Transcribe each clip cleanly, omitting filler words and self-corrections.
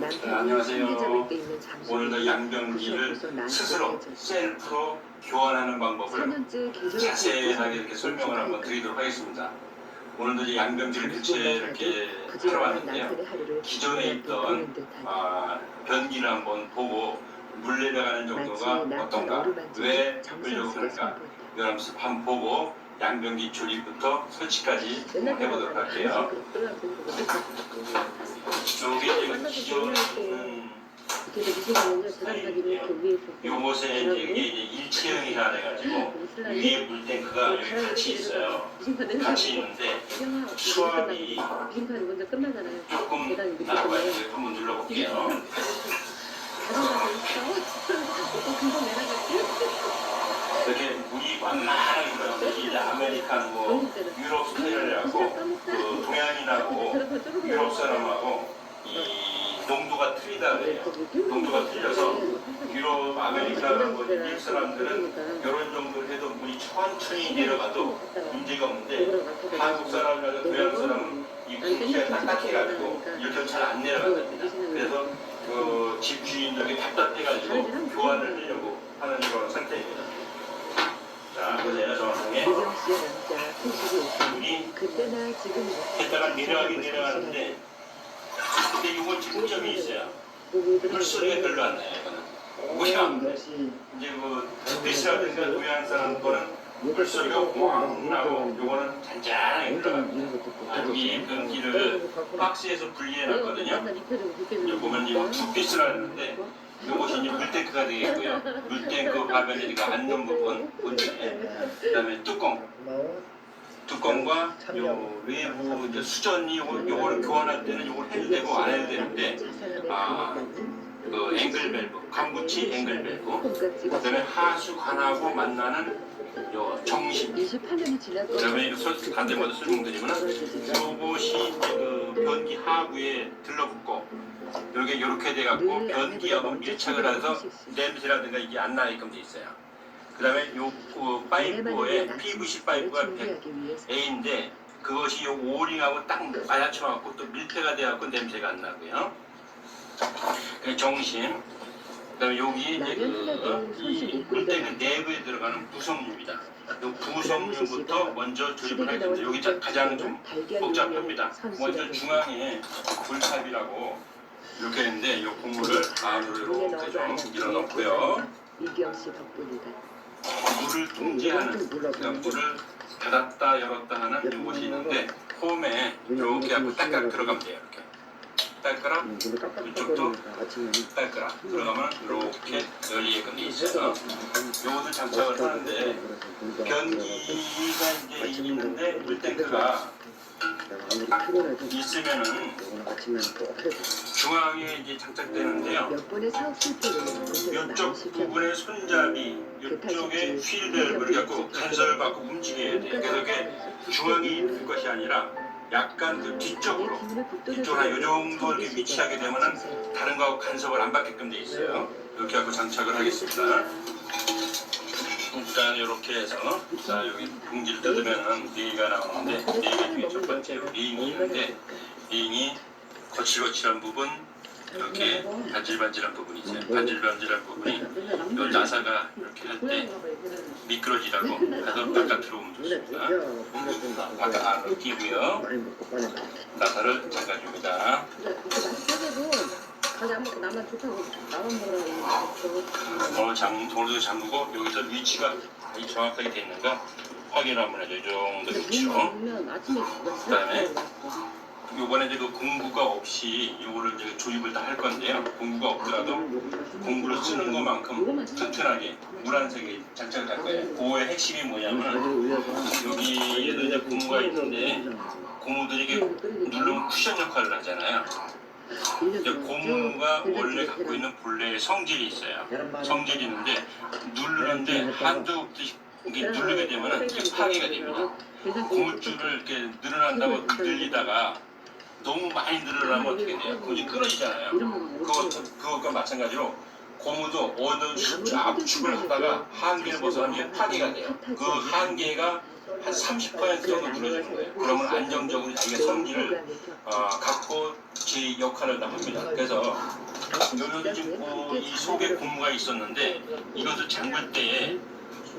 안녕하세요. 오늘도 양변기를 스스로 셀프로 교환하는 방법을 자세하게 이렇게 설명을 한번 드리도록 하겠습니다. 오늘도 이제 양변기를 교체 이렇게 하러 왔는데요. 기존에 있던 변기를 한번 보고 물 내려가는 정도가 어떤가, 왜 끌려고 하는가, 이걸 한번 보고 양변기 조립부터 설치까지 해보도록 할게요. 여기 지금 기존에 요것에 이게 일체형이라 해가지고 위에 물탱크가 여기 같이 있어요. 같이 있는데 수압이 조금 나와요. 한번 눌러볼게요. 이렇게 물이 완만하게 들어가면 이 아메리카노 유럽 스타일이라고 그 동양인하고 유럽 사람하고 이 농도가 틀리다 그래요. 농도가 틀려서 유럽 아메리카노 미국 사람들은 이런 정도를 해도 물이 천천히 내려가도 문제가 없는데 한국 사람이나 동양 사람은 이 공기가 딱딱해가지고 이렇게 잘 안 내려간답니다. 그래서 그 집주인들이 답답해가지고 교환을 하려고 하는 그런 상태입니다. 자, 보세요. 정확하게 물이 했다가 내려가는데 근데 이거 지금점이 있어요. 물소리가 별로 안 나요. 이거는 무시합니다. 이제 그 스페이스라든가 동양 사람 거는 물소리가 왕 나고 요거는 잔잔하게 들어갑니다. 여기 변기를 박스에서 분리해놨거든요. 여기 보면 이거 투피스라 했는데 요것이 이제 물탱크가 되겠고요. 물탱크 가변이니까 앉는 부분 본체에, 그다음에 뚜껑과 요 외부 이제 수전이 요거를 교환할 때는 요걸 해도 되고 안 해도 되는데 그 앵글 밸브, 간붙이 앵글 밸브, 그다음에 하수 관하고 만나는 요 정심, 그다음에 다들 먼저 설명드리면은 요것이 이제 그 변기 하부에 들러붙고 이렇게 돼갖고 변기하고 밀착을 해서 냄새라든가 이게 안 나게끔 돼 있어요. 그 다음에 요 파이프에 PVC 파이프가 100A인데 그것이 요 오링하고 딱 맞춰갖고 또 밀폐가 돼갖고 냄새가 안 나고요. 정심. 그 다음에 여기 이제 이 물탱크 내부에 들어가는 부속류입니다. 요 부속류부터 먼저 조립을 하겠습니다. 여기 가장 좀 복잡합니다. 먼저 중앙에 불탑이라고 이렇게 했는데 이 고무를 안으로 이렇게 좀 밀어넣고요. 이경씨 덕분이다. 물을 통제하는, 그러니까 물을 닫았다 열었다 하는 이것이 있는데 홈에 이렇게 하고 딱딱 들어가면 돼요. 이렇게 딸가락, 이쪽도 딸가락 들어가면 이렇게 열리게끔 돼 있어요. 요것을 장착을 하는데 변기가 이제 있는데 물탱크가 있으면은 중앙에 이제 장착되는데요. 이쪽 부분에 손잡이, 이쪽에 휠벨브를 갖고 간섭을 받고 움직여야 돼요. 그래서 이게 중앙에 있는 것이 아니라 약간 그 뒤쪽으로, 이쪽 한 요 정도 이렇게 위치하게 되면은 다른 거하고 간섭을 안 받게끔 돼 있어요. 이렇게 하고 장착을 하겠습니다. 일단 이렇게 해서 자 여기 봉지를 뜯으면은 링이가 나오는데 링 중에 첫 번째 링이 있는데 링이 거칠거칠한 부분, 이렇게 반질반질한 부분이 있어요. 반질반질한 부분이 요 나사가 이렇게 할 때 미끄러지라고 해서 바깥으로 옮겨줍니다. 바깥 안으로 끼고요. 나사를 잠가줍니다. 돌도 잠그고 여기서 위치가 정확하게 돼 있는가 확인을 한번 해줘. 이 정도 위치로. 그 다음에 요번에 이제 그 공구가 없이 요거를 이제 조립을 다 할 건데요. 공구가 없더라도 공구를 쓰는 것만큼 튼튼하게 무란색이 장착을 할 거예요. 그거의 핵심이 뭐냐면 여기에도 이제 고무가 있는데 고무들이 이게 누르면 쿠션 역할을 하잖아요. 고무가 원래 갖고 있는 본래의 성질이 있어요. 성질이 있는데 누르는데 한두 이게 누르게 되면 이게 파괴가 됩니다. 고무줄을 이렇게 늘어난다고 늘리다가 너무 많이 늘어나면 어떻게 돼요? 고무줄이 끊어지잖아요. 그것과 마찬가지로 고무도 어느 압축을 하다가 한계를 벗어나면 파괴가 돼요. 그 한계가 한 30% 정도 늘어지는 거예요. 그러면 안정적으로 자기가 성질을 갖고 제 역할을 다 합니다. 그래서 여기도 지금 이 속에 고무가 있었는데 이것을 잠글 때에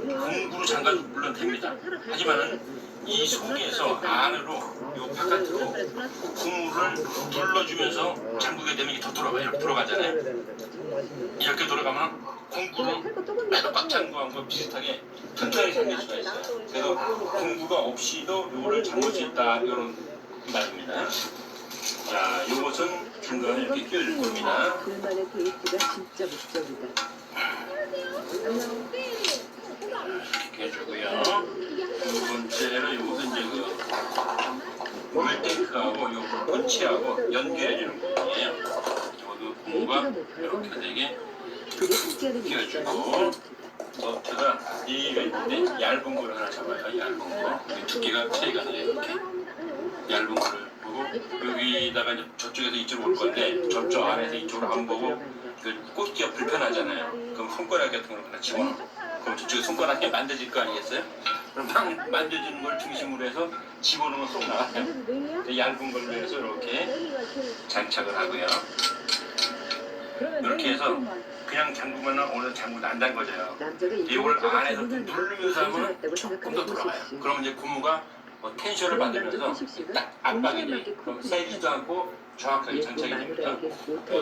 공구로 잠가도 물론 됩니다. 하지만은 이 속에서 안으로 요 바깥으로 고무를 눌러주면서 잠그게 되면 이게 더 돌아가요. 이렇게 돌아가잖아요. 이렇게 돌아가면 공구를 꽉 잠그한 거 비슷하게 튼튼하게 잠길 수가 있어요. 그래서 공구가 없이도 요거를 잠글 수 있다 이런 말입니다. 자, 요것은 중간에 이렇게 끼워줄 겁니다. 둘만의 데이트가 진짜 목적이다. 이렇게 해주고요. 두 번째로 요것은 이제 그 물탱크하고 요 펀치하고 연결해주는 부분이에요. 요것도 고무가 이렇게 되게 끼워주고 너트가 4개가 있는데 얇은 거를 하나 잡아요. 얇은 거. 두께가 차이가 나요. 이렇게 얇은 거를 보고 여기다가 이제 저쪽에서 이쪽으로 올 건데 저쪽 안에서 이쪽으로 안 보고 그 꽂기가 불편하잖아요. 그럼 손가락 같은 걸 하나 집어넣어. 그럼 저쪽에 손가락이 만져질 거 아니겠어요? 그럼 막 만져지는 걸 중심으로 해서 집어넣으면 쏙 나가요. 얇은 걸로 해서 이렇게 장착을 하고요. 이렇게 해서 그냥 잠그면 오늘 잠그면 안 잠궈져요. 이걸 안에서 누르면서 하면 조금 더 돌아가요. 그러면 이제 고무가 텐션을 받으면서 딱 압박이 돼. 그럼 세지도 않고 정확하게 장착이 됩니다.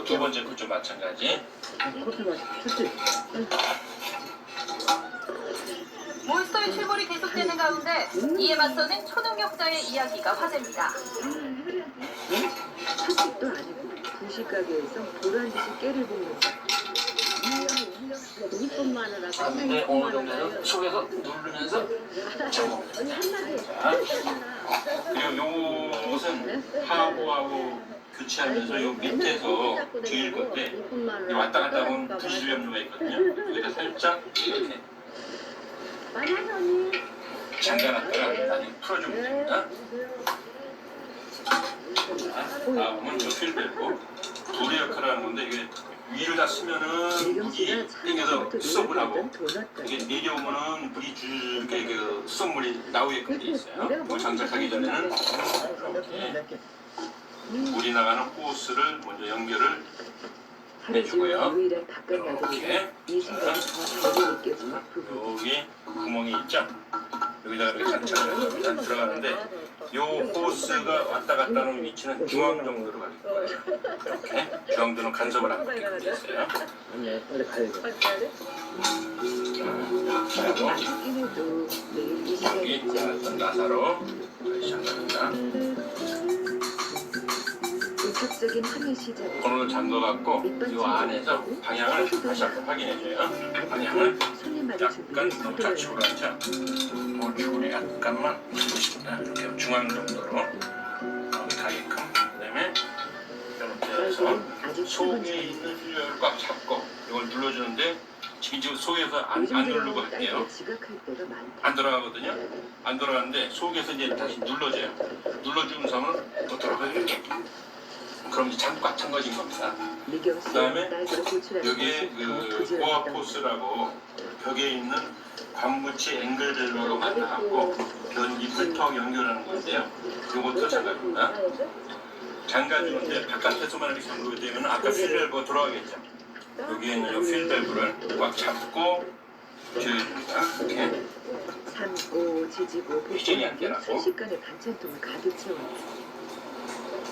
두 번째 것도 마찬가지. 몬스터의 출몰이 계속되는 가운데 이에 맞서는 초능력자의 이야기가 화제입니다. 한식도 아니고 분식 가게에서 보란 듯이 깨를 볶는 이쁜 마누라 근데 어느 정도는 속에서 누르면서 잡아봅니다. 그리고 요것은 하부하고 교체하면서 요 밑에서 뒤일 건데 이 왔다 갔다 보면 부시점로가 있거든요. 여기다 살짝 이렇게 잠가놨다가 나중에 풀어주면 됩니다. 다음은 저 필벨고 도리 역할을 하는 건데 이게 위를 다 쓰면은 물이 땡겨서 수sob을 하고 이게 내려오면은 물이 쭉 이렇게 그 수sob물이 나오게끔 돼 있어요. 뭐 장착하기 전에는 이렇게 물이 나가는 호스를 먼저 연결을 해주고요. 이렇게 여기 구멍이 있죠? 여기다가 이렇게 장착을 해줍니다. 들어가는데 요 호스가 왔다 갔다 하는 위치는 중앙 정도로 갈 거예요. 이렇게 중앙도는 간섭을 안 받게 돼 있어요. 여기 나사로 시작합니다. 본격적인 하늘 시작. 번호를 잠궈갖고 이 안에서 방향을 다시 한번 확인해줘요. 방향을 약간 너무 좌측으로 하죠. 우측으로 약간만 주십니다. 이렇게 중앙 정도로 가게끔. 그다음에 이렇게 해서 속에 있는 휠을 꽉 잡고 이걸 눌러주는데 지금 속에서 안 누르고 할게요. 안 돌아가거든요. 안 돌아가는데 속에서 이제 다시 눌러줘요. 눌러주면서 하면 또 돌아가요. 이렇게. 그럼 이제 꽉 잠궈진 겁니다. 그 다음에 여기에 그 고아 포스라고 벽에 있는 관무치 앵글벨로로 만나갖고 변기 물통 연결하는 건데요. 이것도 잠가줍니다. 잠가주는데 바깥에서만 이렇게 잠그게 되면 아까 필밸브가 돌아가겠죠. 여기에 있는 이 필밸브를 꽉 잡고 조여줍니다. 이렇게. 삶고 지지고 휘쟁이 안 되라고. 순식간에 반찬통을 가득 채워요.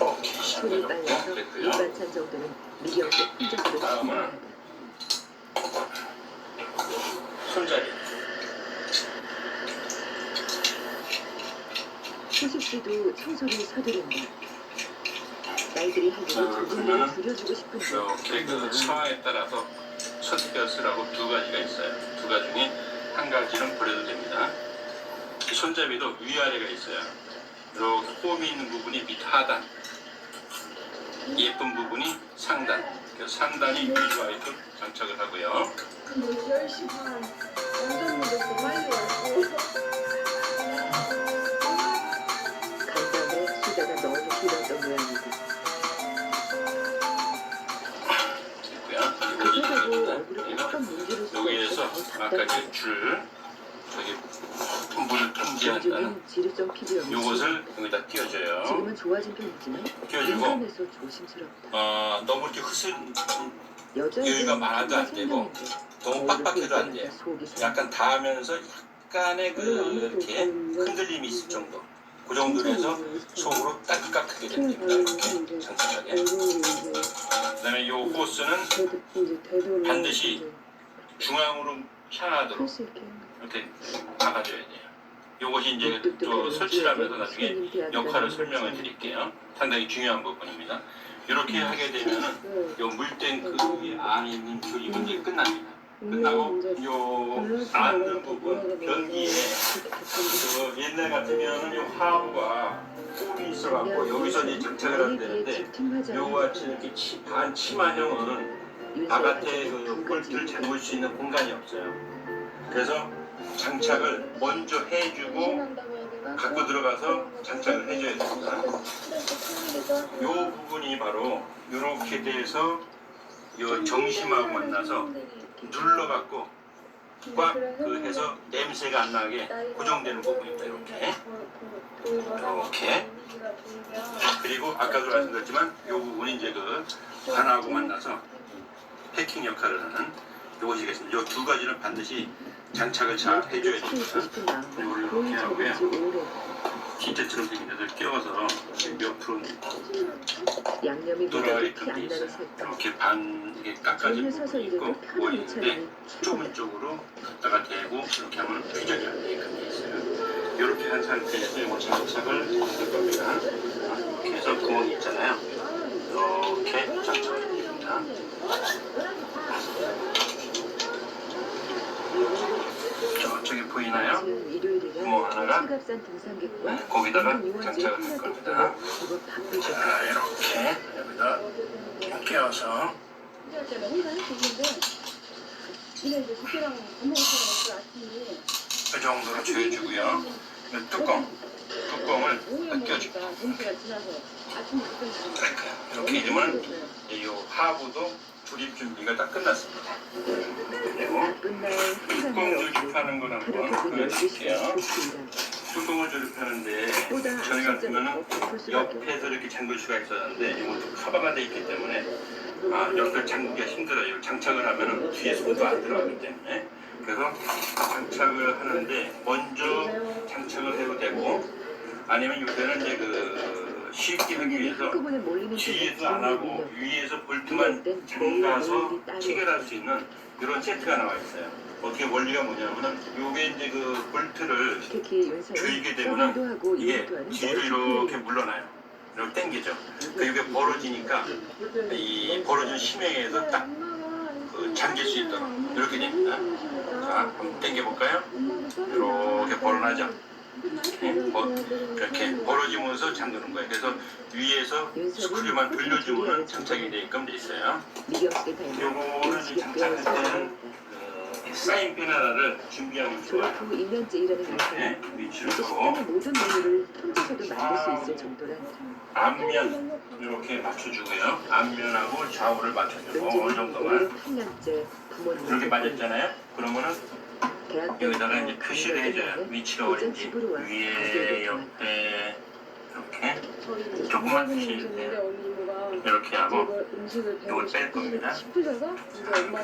오케이, 손이 빨라서 밑반찬 정도는 미경씨 혼자서도 다음은 손잡이. 소식씨도 청소를 서두른다. 나이들이 한 일을 조금만 줄여주고 싶은데 이렇게 그 상황에 따라서 선택하시라고 두 가지가 있어요. 두 가지 중에 한 가지는 버려도 됩니다. 이 손잡이도 위아래가 있어요. 이렇게 홈이 있는 부분이 밑 하단, 예쁜 부분이 상단. 그래서 상단이 위로 있게끔 장착을 하고요. 10시 반 완전 늦었어. 빨리 왔고. 간밤에 수다가 너무 길었던 모양이다. 됐고요. 그러고 얼굴에 큰 문제를 쓰고 여기에서 있어. 아까 그 줄, 저기 물 통제하는 한다는 요즘은 지루성 피부염이 요것을 여기다 띄워줘요. 지금은 좋아진 편이지만 띄워주고 민감해서 조심스럽다. 너무 이렇게 흐슬 여자애들은 여유가 많아도 안 되고 너무 빡빡해도 안 돼요. 약간 닿으면서 약간의 그 이렇게 흔들림이 있을 정도. 그 정도로 해서 속으로 딱딱하게 됩니다. 이렇게 장착하게. 그다음에 요 호스는 반드시 중앙으로 향하도록 이렇게 박아줘야 돼요. 요것이 이제 또 설치하면서 나중에 역할을 설명을 드릴게요. 상당히 중요한 부분입니다. 이렇게 하게 되면은 요 물탱크 안에 있는 그 이분들이 끝납니다. 끝나고 요 닿는 부분 변기에 그 옛날 같으면은 요 하부가 홈이 있어갖고 여기서 이제 장착을 하면 되는데 요같이 이렇게 반 치마형은 바깥에 그 볼트를 잠글 수 있는 공간이 없어요. 그래서 장착을 먼저 해주고 갖고 들어가서 장착을 해줘야 됩니다. 요 부분이 바로 이렇게 돼서 요 정심하고 만나서 눌러갖고 꽉 그 해서 냄새가 안 나게 고정되는 부분입니다. 이렇게 그리고 아까도 말씀드렸지만 요 부분이 이제 그 관하고 만나서 패킹 역할을 하는 요것이겠습니다. 요 두 가지는 반드시 장착을 잘 해줘야 됩니다. 이걸 이렇게 하고요. 기체처럼 생긴 데를 끼워서 옆으로 양념이 돌아가게 묻어 돼 티안 나는 있어요. 색깔. 이렇게 반 이게 깎아진 서서 부분이 이제도 있고 편하게 보이는데 차리니 좁은 쪽으로 갖다가 대고 이렇게 하면 균형이 안 되게끔 돼 있어요. 이렇게 한 상태에서 이거 장착을 할 겁니다. 이렇게 해서 구멍이 있잖아요. 이렇게 장착을 해줍니다. 저쪽에 보이나요? 지금 일요일이라 구멍 하나가 칠갑산 등산객과 거기다가 유원지 장착을 할 겁니다. 이거 바쁠 때 자, 이렇게 여기다 끼워서 그 정도로 조여주고요. 이 뚜껑을 껴줍니다. 이렇게 해주면 이 하부도 조립 준비가 다 끝났습니다. 그리고 바쁜 날 뚜껑 조립하는 걸 한번 그렇게 보여드릴게요. 좋습니다. 뚜껑을 조립하는데 저희 같으면은 옆에서 이렇게 잠글 수가 있었는데 이것도 카바가 돼 있기 때문에 옆에 잠그기가 힘들어요. 장착을 하면은 뒤에 손도 안 들어가기 때문에 그래서 장착을 하는데 먼저 장착을 해도 되고 아니면 요새는 이제 그 쉽게 하기 위해서 한꺼번에 몰리는 뒤에서 안 하고 위에서 볼트만 잠가서 체결할 수 있는 이런 세트가 나와 있어요. 어떻게 원리가 뭐냐면은 요게 이제 그 볼트를 특히 요새 조이게 서울도 되면은 하고 이게 이것도 하는 뒤로 이렇게 물러나요. 이렇게 당기죠. 그 이게 벌어지니까 이 벌어진 심에 의해서 딱 그 잠길 수 있도록 이렇게 됩니다. 자, 한번 당겨볼까요? 이렇게 벌어나죠. 이렇게 벌어지면서 잠그는 거예요. 그래서 위에서 스크류만 돌려주면 장착이 되게끔 돼 있어요. 미역게 닮은 요거는 이제 장착할 때는 사인펜 하나를 준비하면 좋아요. 졸업 후 2년째 일하는 회사는 네, 위치를 이제 두고 식당의 모든 메뉴를 혼자서도 만들 수 있을 정도란 앞면 이렇게 맞춰주고요. 앞면하고 좌우를 맞춰주고 어느 정도만 8년째 부모님 이렇게 맞았잖아요. 그러면은 여기다가 이제 표시를 해줘요. 위치가 어딘지 위에 옆에 이렇게 조금만 표시해주세요. 이렇게 하고 이걸 뺄 겁니다.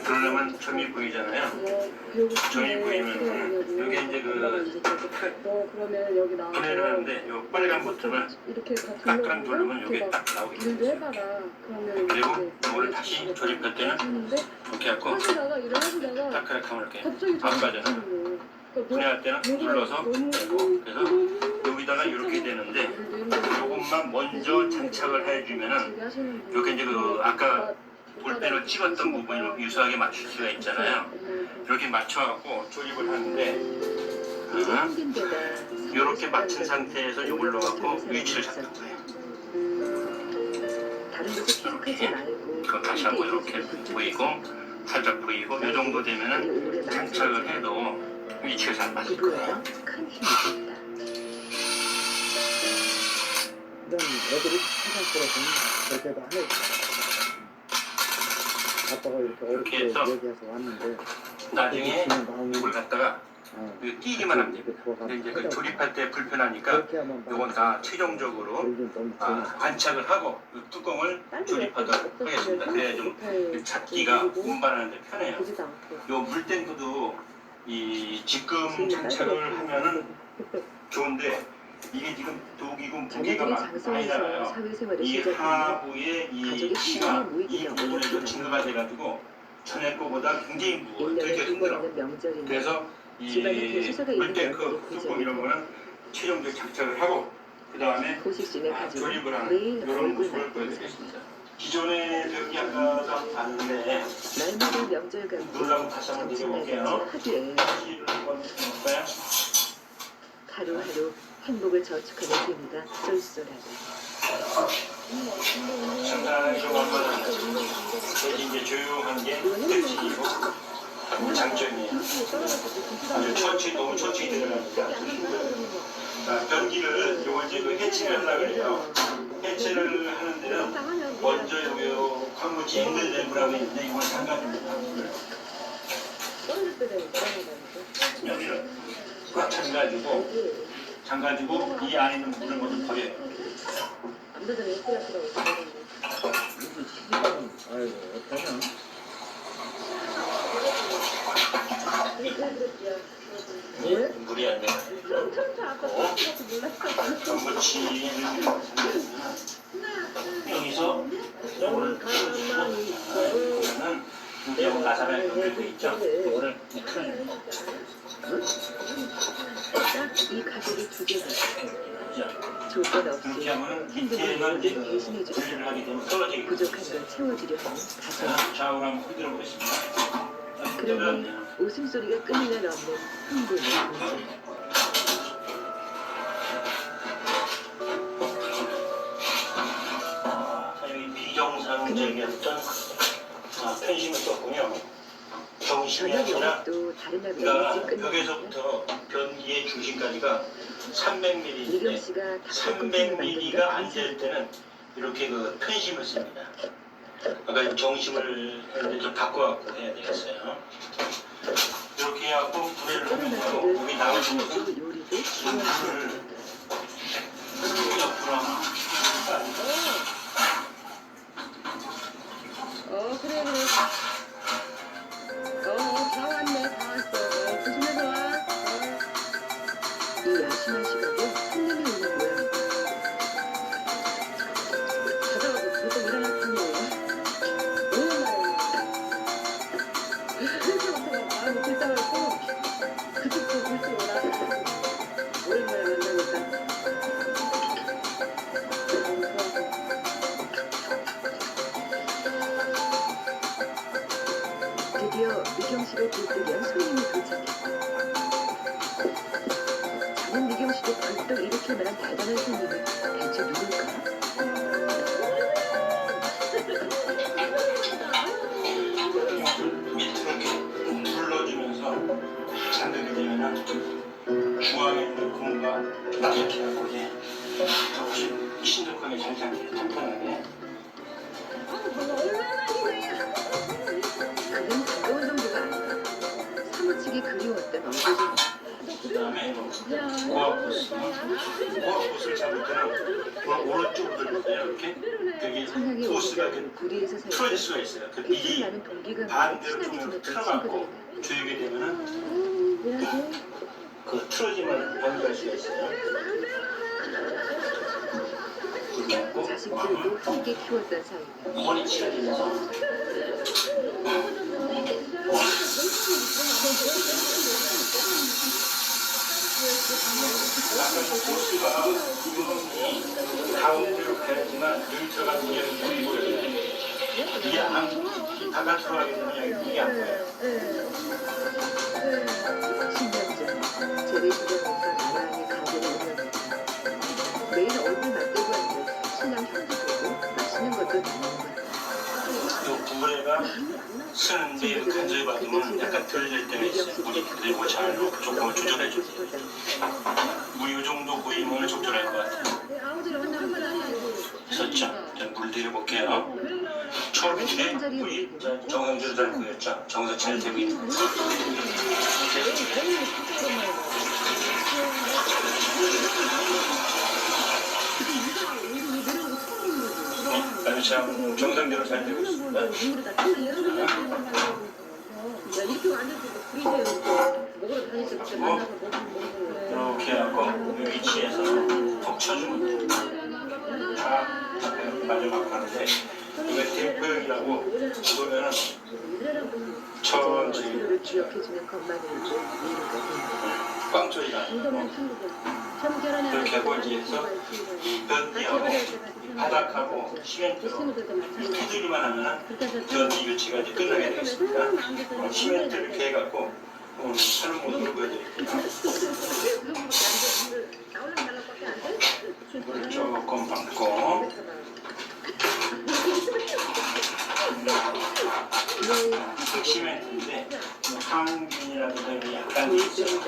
그러려면 점이 보이잖아요. 점이 보이면 여기 이제 그 그러면 여기 나와서 분해를 하는데 요 빨간 버튼을 이렇게 다 깍깍 누르면 이렇게 여기 막 딱 나오게 일도 돼요. 해봐라. 그러면 그리고 이거를 다시 조립할 때는 하는데 이렇게 하고 하시다가 일을 하시다가 딱딱 하면 이렇게 갑자기 안 빠져나가요. 분해할 때는 눌러서 되고 그래서 여기다가 이렇게 되는데 요것만 먼저 장착을 해주면은 이렇게 이제 그 아까 볼펜을 찍었던 부분을 유사하게 맞출 수가 있잖아요. 이렇게 맞춰갖고 조립을 하는데 힘든 데다 이렇게 맞춘 상태에서 이걸 넣어갖고 위치를 잡는 거예요. 다른 곳에 기록하지 말고 그럼 다시 한번 이렇게 보이고 살짝 보이고 이 정도 되면은 장착을 해도 위치가 잘 맞을 거예요. 부부와 큰 힘이 된다. 그냥 애들이 사상스러워서는 그렇게도 안 해. 아빠가 이렇게 이렇게 어렵게 해서 얘기해서 왔는데 나중에 그냥 마음이 이걸 갖다가 이거 띄기만 하면 됩니다. 근데 이제 그 조립할 때 불편하니까 이건 다 최종적으로 안착을 하고 이 뚜껑을 조립하도록 하겠습니다. 그래야 좀 잡기가 운반하는데 편해요. 보지도 않고. 요 물탱크도 이 직금 장착을 하면은 좋은데 이게 지금 독이고 무게가 많이 장소에서 나가요. 사회생활을 이 시작하면 하부의 이 가족이 키가 함께 이 모이기가 부분에서 어렵습니다. 증가가 돼가지고 전에 거보다 굉장히 무거워, 1년에 되게 2번 힘들어. 있는 명절이나 그래서 집안에 이 대수사가 있는 물탱크 명절이 뚜껑 이런 거는 최종적 장착을 하고 그 다음에 고식신의 가족은 조립을 하는 매일 이런 얼굴 모습을 맞대고 보여드리겠습니다. 기존의 변기 아까도 봤는데 날마다 명절 감기 놀라고 다시 한번 드려볼게요. 하기에 시를 한번 볼까요? 하루하루 행복을 저축하는 재미가 쏠쏠하다. 상당히 좀 한번 되게 이제 조용한 게 특징이고 장점이에요. 아주 천천히 너무 천천히 들어가니까 힘들어요. 변기를 요걸 이제 그 해체를 하려고 그래요. 해체를 하는 데는 먼저 여기 광무지 앵글밸브라고 있는데 이걸 잠가줍니다. 여기를 꽉 잠가주고 이 안에 있는 물을 모두 버려요. 아이고 어떡하냐. 물이 안 돼요. 광무치를 여기서 이거를 풀어주고 여기 가사를 연결돼 있죠. 이거를 풀어요. 이 가족의 주제가 그렇죠? 조건 그렇게 없이 하면은 행복을 밑에만 이제 대신해주고 분리를 하게 되면 떨어지게 부족한 걸 채워주려 하는 가족. 좌우로 한번 흔들어 보겠습니다. 그러니 웃음소리가 끊이날 없는 흥분의 문제. 여기 비정상적이었던 편심을 썼군요. 정심이 저녁 아니라 영업도 다른 날보다 그러니까 일찍 끝났는데 벽에서부터 변기의 중심까지가 미경 300mm인데 씨가 닭볶음탕을 300mm가 만드니까 안 될 때는 이렇게 그 편심을 씁니다. 아까 정심을 했는데 좀 바꿔갖고 해야 되겠어요. 이렇게 해갖고 불을 하면서 여기 나오신 것은 요리도 요리도 물을 옆으로 하면 그래 다 왔네 다 왔어 조심해서 와 이 야심한 시각에 한눈이 오는 모양이다. 가다가도 벌써 일어났군요. 오랜만에 마음이 불쌍하고 그쪽도 벌써 오라. 오랜만에 만나니까 드디어 미경 씨가 들뜨기한 손님이 도착했다. 작은 미경 씨도 벌떡 일으킬 만한 대단한 손님이 대체 누굴까? 밑으로 이렇게 눌러주면서 잠들게 되면은 중앙에 있는 공과 이렇게 하고 이제 조금씩 신속하게 잘 잠겨요. 탄탄하게. 그는 반가운 정도가 아니다. 사무치게 그리웠던 얼굴이 그 다음에 고압봇을 잡을 때는 오른쪽으로 돌려요. 이렇게 되게 성향이 포스가 오기가 이렇게 구리에서 틀어질 살때 수가 있어요. 그 빛이 미리 나는 동기가 반대로 친하게 보면 지냈던 틀어갖고 친구들이니까 조이게 되면은 그 틀어짐을 변경할 수가 있어요. 자식들도 함께 키웠던 사이다. 머리치가 되면서 아까 그 보스가 구멍이 가운데로 가야지만 여기 들어가는 게 보여요. 이게 안 바깥으로 가게 되면 이게 안 보여요. 10년 전 재래시장에서 나란히 가게를 운영했다. 매일 얼굴 맞대고 앉는 신랑 형도 보고 맛있는 것도 나누는 거다. 요 구부레가 쓰는데 간절히 받으면 약간 덜 될 때가 있어요. 물이 그리고 잘 조금을 조절해줘요. 뭐 이 정도 보이면 적절할 것 같아요. 됐죠? 자, 물 들여볼게요. 처음에 우리 정성주 잘 보였죠. 정서 잘 되고 있는 거. 아주 참 정상대로 잘 되고 있습니다. 이렇게 앉아서 그리세요. 먹으러 다니실 때 만나서 먹는 이렇게 하고 이 위치에서 톡 쳐주면 돼. 마지막 하는데 이게 dim플이라고 보면은 천천히 를 기억해주는 것만으로도 이유가 됩니다. 꽝소리가 나고 이렇게 하고 이제 해서 이 변기하고 이 바닥하고 시멘트로 두드리만 하면은 변기 교체가 이제 끝나게 되겠습니다. 시멘트 이렇게 해갖고 오늘 하는 모습을 보여드릴게요. 물을 조금 받고 시멘트인데 항균이라든가 약간 있어요.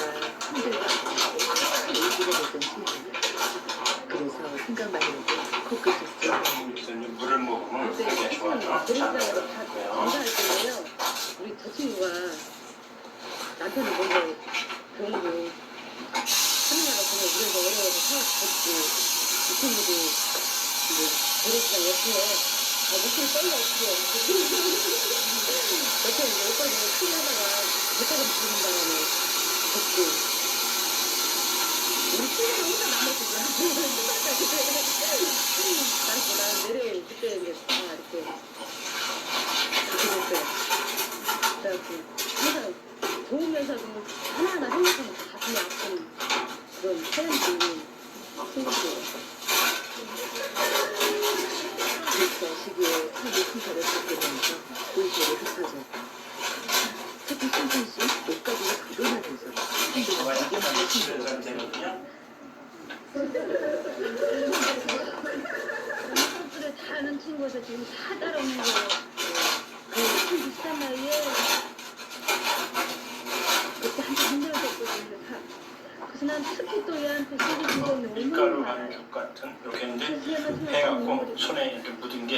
그래서 생각만으로도 코끝이 이렇게 물을 먹으면 되게 좋아요. 전화할 때요. 우리 저 친구가 남편을 먼저 병으로 하느냐가 그냥 우리가 어려워서 사왔고 이 친구도 결혼식장 옆에 목소리 떨려 없어. 옆에 이제 오빠가 키나다가 배타가 부르는 바람에 걷고 우리 친구가 혼자 남았거든. 그래서 나는 내려올 그때 이제 다 이렇게 됐어요. 그래갖고 항상 좋으면서도 하나하나 생각하면 가슴이 아픈 그런 사연들이 생겼어요. 그 시기에 사기 순서를 받게 되면서 골고루 흩어져 특히 신선씨 옷가지가 가도나면서 행동을 이겨나는 친구가 되거든요. 선수를 다 아는 친구에서 지금 다 따라오는 거예요. 그 비슷한 나이에 그때 한참 힘들었었거든요. 그래서 난 특히 또 얘한테 시기 중에 밀가루 너무 반죽 같은 이렇게 했는데 해갖고 손에 이렇게 묻은 게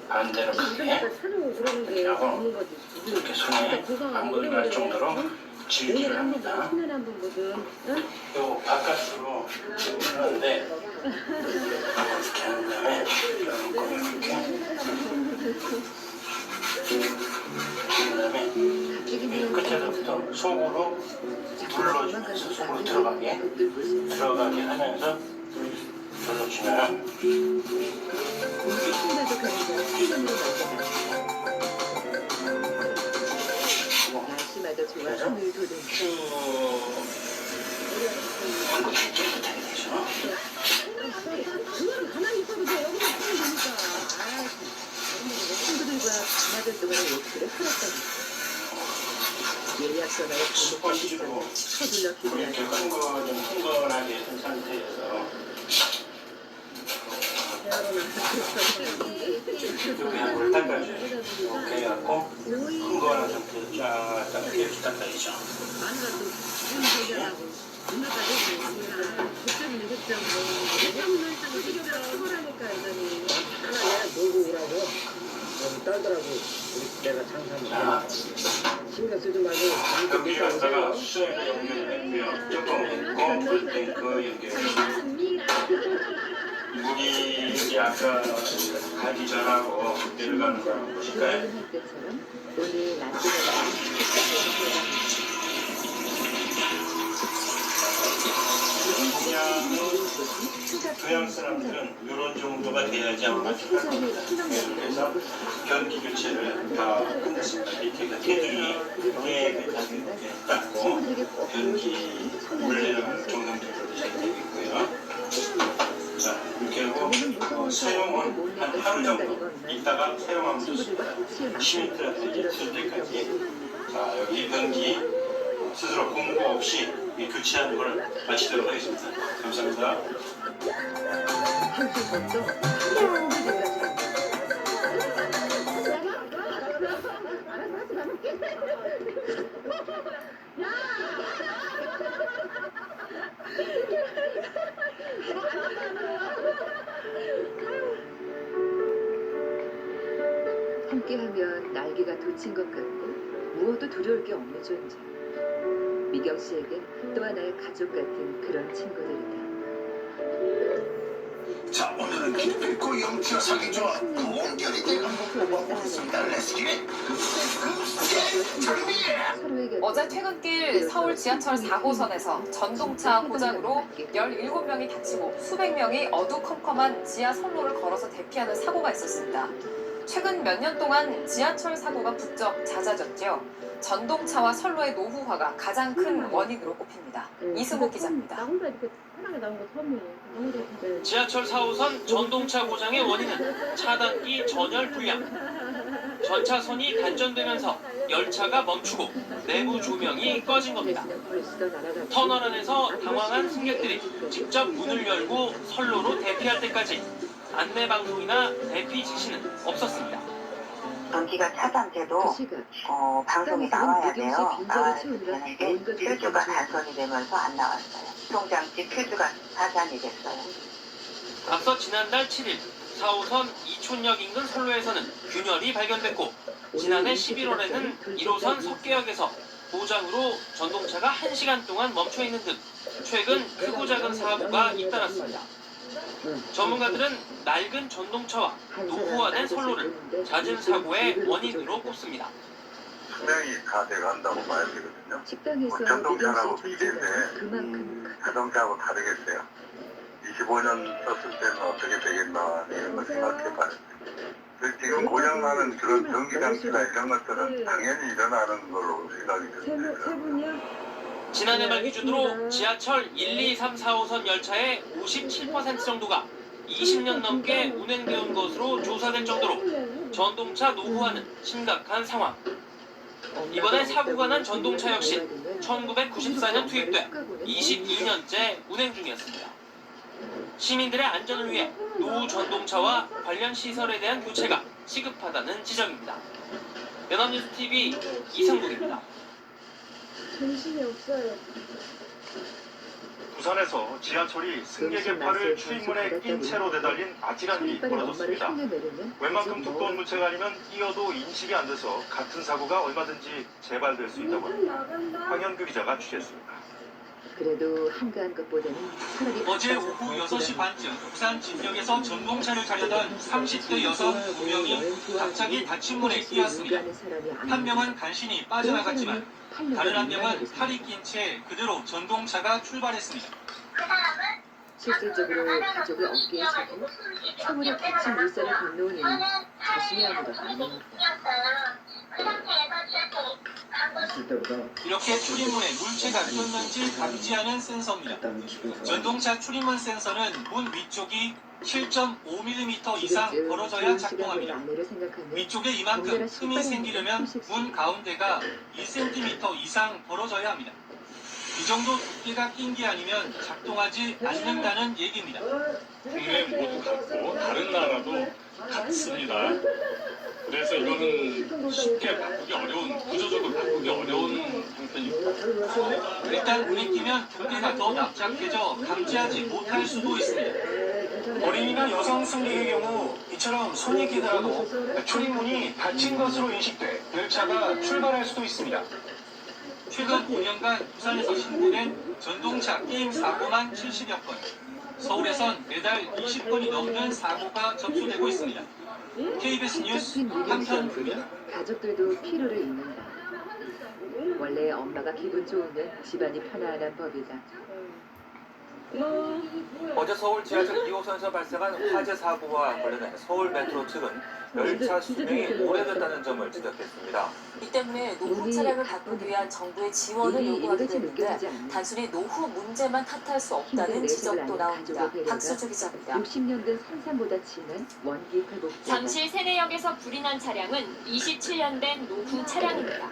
반대로 크게 사는 그런 게 있는 거지. 이렇게 손에 안 묻을 정도로 질기를 합니다. 신을 한번 보든, 응? 요 바깥으로 하는데 이렇게 한 다음에 이렇게 그 다음에 끝에서부터 속으로 눌러주면서 속으로 들어가게 하면서 눌러주면 신나서 가는 건 생명으로 만나다 날씨마저 좋아 손을 도는 한국이 깨끗하게 되죠. 그건 가만히 있어도 돼. 여기서 쓰면 되니까. 친구들과 만나던 동안에 욕실에 살았다니 예약 전화에 스펀지로 서둘러 이렇게 기도하는 좀 흥건하게 된 상태에서 여기 한번 닦아줘요. 이렇게 해갖고 흥건한 상태에서 쫙 이렇게 닦아야죠. 마누라도 지금 얘기하고 누나가 되고 그쪽이는 그쪽 뭐 회장을 시켜서 초월하니까 이거니 하나 내가 놀고 오라고 여기 떨더라고 우리 내가 장사하니까 신경 쓰지 말고 여기 갔다가 수정에다 연결했고요. 뚜껑 있고 풀탱크 연결했고 물이 이제 아까 가기 전하고 내려가는 거 한번 보실까요? 할 때처럼 오늘 날씨가 동양 사람들은 이런 정도가 돼야지 아마 만족할 겁니다. 그래서 변기 교체를 다 끝냈습니다. 밑에가 테두리 깨끗하게 닦고 변기 물 내려가는 정상적으로 잘 되고 있고요. 자, 이렇게 하고 사용은 한 하루 정도 있다가 사용하면 좋습니다. 시멘트라든지 있을 때까지. 자, 여기 변기 스스로 공고 없이 교체하는 걸 마치도록 하겠습니다. 감사합니다. 한수 먼저 다른 친구들까지 함께하면 날개가 돋친 것 같고 무엇도 두려울 게 없는 존재. 미경 씨에겐 또 하나의 가족 같은 그런 친구들이다. 자, 오늘은 기필코 영치와 사기 좋아 공결이 될 한번 뽑아보겠습니다. 렛츠기릿! 어제 퇴근길 서울 지하철 4호선에서 전동차 고장으로 17명이 다치고 수백 명이 어두컴컴한 지하 선로를 걸어서 대피하는 사고가 있었습니다. 최근 몇 년 동안 지하철 사고가 부쩍 잦아졌죠. 전동차와 선로의 노후화가 가장 큰 원인으로 꼽힙니다. 이승호 기자입니다. 나 혼자 이렇게 편하게 나온 거 처음이에요. 나 혼자 이렇게. 지하철 4호선 전동차 고장의 원인은 차단기 전열 불량. 전차선이 단전되면서 열차가 멈추고 내부 조명이 꺼진 겁니다. 터널 안에서 당황한 승객들이 직접 문을 열고 선로로 대피할 때까지 안내 방송이나 대피 지시는 없었습니다. 전기가 차단돼도 방송이 나와야 돼요. 나와야 되는데 퓨즈가 단선이 되면서 안 나왔어요. 통장치 퓨즈가 파산이 됐어요. 앞서 지난달 7일 4호선 이촌역 인근 선로에서는 균열이 발견됐고 지난해 11월에는 1호선 석계역에서 고장으로 전동차가 1시간 동안 멈춰있는 등 최근 크고 작은 사고가 잇따랐습니다. 전문가들은 낡은 전동차와 노후화된 선로를 잦은 사고의 원인으로 꼽습니다. 수명이 다 돼간다고 봐야 되거든요. 식당에서 전동차라고 미경 씨 비교인데 존재가 그만큼 자동차하고 다르겠어요. 25년 썼을 때는 어떻게 되겠나 이런 걸 생각해봐야 돼요. 지금 고장나는 그런 전기장치나 이런 것들은 당연히 일어나는 걸로 생각이 듭니다. 지난해 말 기준으로 지하철 1, 2, 3, 4호선 열차의 57% 정도가 20년 넘게 운행되온 것으로 조사될 정도로 전동차 노후화는 심각한 상황. 이번에 사고가 난 전동차 역시 1994년 투입돼 22년째 운행 중이었습니다. 시민들의 안전을 위해 노후 전동차와 관련 시설에 대한 교체가 시급하다는 지적입니다. 연합뉴스 TV 이승국입니다. 정신이 없어요. 부산에서 지하철이 승객의 팔을 출입문에 낀 채로 대달린 아찔한 일이 벌어졌습니다. 웬만큼 두꺼운 물체가 아니면 끼어도 인식이 안 돼서 같은 사고가 얼마든지 재발될 수 있다고 합니다. 황현규 기자가 취재했습니다. 그래도 한가한 것보다는 차라리 어제 오후 6시 반쯤 부산 진역에서 전동차를 타려던 30대 여성 2명이 갑자기 닫힌 문에 끼었습니다. 한 명은 간신히 빠져나갔지만 다른 한 명은 팔이 낀 채 그대로 전동차가 출발했습니다. 실질적으로 가족을 어깨에 차고 사물에 갇힌 물살을 건너온 이는 자신이 아무도 아닙니다. 이렇게 출입문에 물체가 꼈는지 감지하는 센서입니다. 전동차 출입문 센서는 문 위쪽이 7.5mm 이상 벌어져야 작동합니다. 위쪽에 이만큼 틈이 생기려면 문 가운데가 1cm 이상 벌어져야 합니다. 이 정도 두께가 낀 게 아니면 작동하지 않는다는 얘기입니다. 국내 모두 같고 다른 나라도 같습니다. 그래서 이거는 쉽게 바꾸기 어려운, 구조적으로 바꾸기 어려운 형편입니다. 일단 문에 끼면 두께가 더 납작해져 감지하지 못할 수도 있습니다. 어린이나 여성 승객의 경우 이처럼 손이 끼더라도 출입문이 닫힌 것으로 인식돼 열차가 출발할 수도 있습니다. 최근 5년간 부산에서 신고된 전동차 게임 사고만 70여 건, 서울에선 매달 20건이 넘는 사고가 접수되고 있습니다. KBS 뉴스 한편입니다. 가족들도 피로를 잊는다. 원래 엄마가 기분 좋으면 집안이 편안한 법이다. 어제 서울 지하철 2호선에서 발생한 화재 사고와 관련해 서울 메트로 측은 열차 수명이 오래됐다는 점을 지적했습니다. 이 때문에 노후 차량을 바꾸기 위한 정부의 지원을 요구하게 되는데 단순히 노후 문제만 탓할 수 없다는 지적도 나옵니다. 박수주 기자입니다. 60년 된 산산보다 진한 원기 회복제. 잠실 세내역에서 불이 난 차량은 27년 된 노후 차량입니다.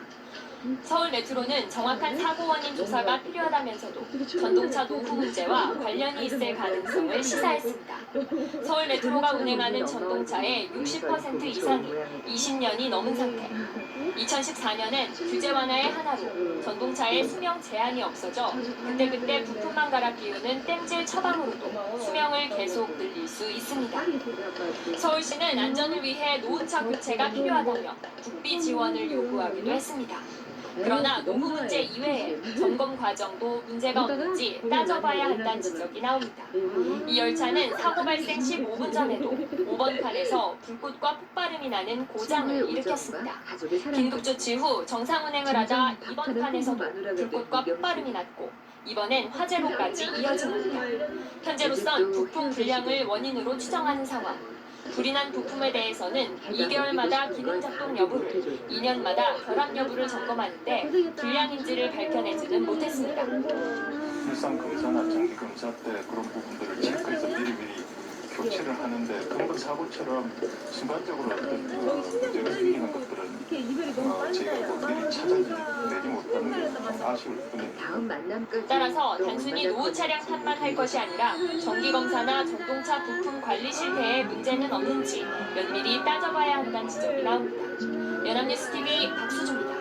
서울 메트로는 정확한 사고 원인 조사가 필요하다면서도 전동차 노후 문제와 관련이 있을 가능성을 시사했습니다. 서울 메트로가 운행하는 전동차의 60% 이상이 20년이 넘은 상태. 2014년엔 규제 완화의 하나로 전동차의 수명 제한이 없어져 그때그때 부품만 갈아 끼우는 땜질 처방으로도 수명을 계속 늘릴 수 있습니다. 서울시는 안전을 위해 노후차 교체가 필요하다며 국비 지원을 요구하기도 했습니다. 그러나 노후 문제 이외에 점검 과정도 문제가 없는지 따져봐야 한다는 지적이 나옵니다. 이 열차는 사고 발생 15분 전에도 5번 칸에서 불꽃과 폭발음이 나는 고장을 일으켰습니다. 긴급 조치 후 정상 운행을 하다 이번 칸에서도 불꽃과 폭발음이 났고 이번엔 화재로까지 이어집니다. 현재로선 부품 불량을 원인으로 추정하는 상황. 불이 난 부품에 대해서는 2개월마다 기능 작동 여부를, 2년마다 결함 여부를 점검하는데 불량인지를 밝혀내지는 못했습니다. 일상 검사나 장기 검사 때 그런 부분들을 체크해서 미리미리 교체를 하는데 근본 사고처럼 순간적으로 어떤 문제가 생기는 것들은 저희가 미리 찾아내지 못하는 게 좀 아쉬울 뿐입니다. 따라서 단순히 노후 차량 탓만 할 것이 아니라 정기 검사나 전동차 부품 관리 실태에 문제는 없는지 면밀히 따져봐야 한다는 지적이 나옵니다. 연합뉴스 TV 박수주입니다.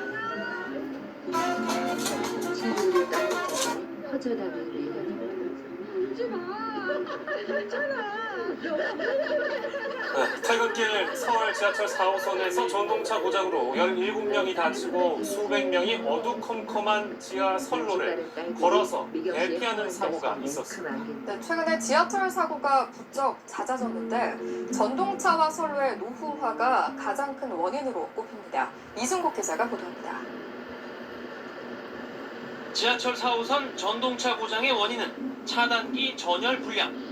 진주를 따뜻하게 허전함을 내려놓는 퇴근길 서울 지하철 4호선에서 전동차 고장으로 17명이 다치고 수백 명이 어두컴컴한 지하 선로를 걸어서 대피하는 사고가 있었습니다. 네, 최근에 지하철 사고가 부쩍 잦아졌는데 전동차와 선로의 노후화가 가장 큰 원인으로 꼽힙니다. 이승국 기자가 보도합니다. 지하철 4호선 전동차 고장의 원인은 차단기 전열 불량.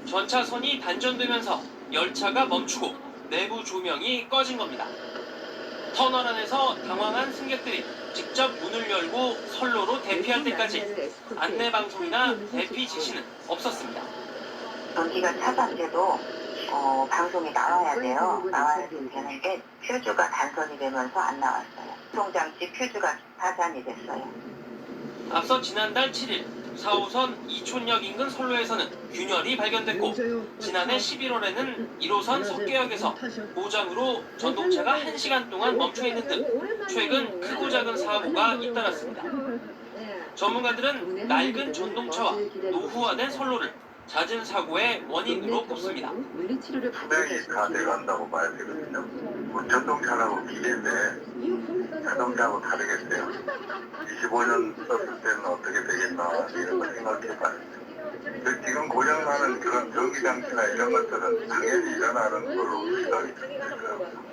전차선이 단전되면서 열차가 멈추고 내부 조명이 꺼진 겁니다. 터널 안에서 당황한 승객들이 직접 문을 열고 선로로 대피할 때까지 안내 방송이나 대피 지시는 없었습니다. 전기가 차단돼도 방송이 나와야 돼요. 나와야 되는데 퓨즈가 단선이 되면서 안 나왔어요. 송장치 퓨즈가 파산이 됐어요. 앞서 지난달 7일 4호선 이촌역 인근 선로에서는 균열이 발견됐고 지난해 11월에는 1호선 석계역에서 고장으로 전동차가 1시간 동안 멈춰있는 등 최근 크고 작은 사고가 잇따랐습니다. 전문가들은 낡은 전동차와 노후화된 선로를 잦은 사고의 원인으로 꼽습니다. 수명이 다 돼간다고 봐야 되거든요. 전동차라고 기대인데 자동차하고 다르겠어요. 25년 썼을 때는 어떻게 되겠나 이런 거 생각해봐야 돼요. 지금 고장나는 그런 전기장치나 이런 것들은 당연히 일어나는 걸로 생각이 들더라고요.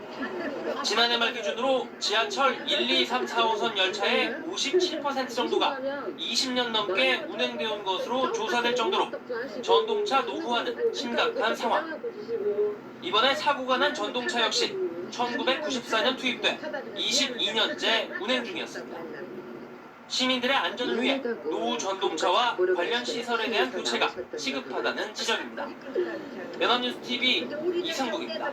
지난해 말 기준으로 지하철 1, 2, 3, 4호선 열차의 57% 정도가 20년 넘게 운행되어 온 것으로 조사될 정도로 전동차 노후화는 심각한 상황. 이번에 사고가 난 전동차 역시 1994년 투입돼 22년째 운행 중이었습니다. 시민들의 안전을 위해 노후 전동차와 관련 시설에 대한 교체가 시급하다는 지적입니다. 연합뉴스 TV 이상국입니다.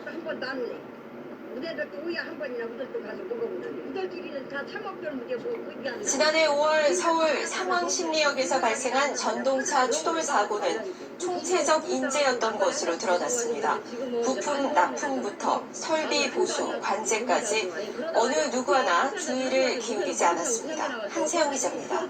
지난해 5월 서울 상황심리역에서 발생한 전동차 추돌 사고는 총체적 인재였던 것으로 드러났습니다. 부품 납품부터 설비 보수, 관제까지 어느 누구 하나 주의를 기울이지 않았습니다. 한세영 기자입니다.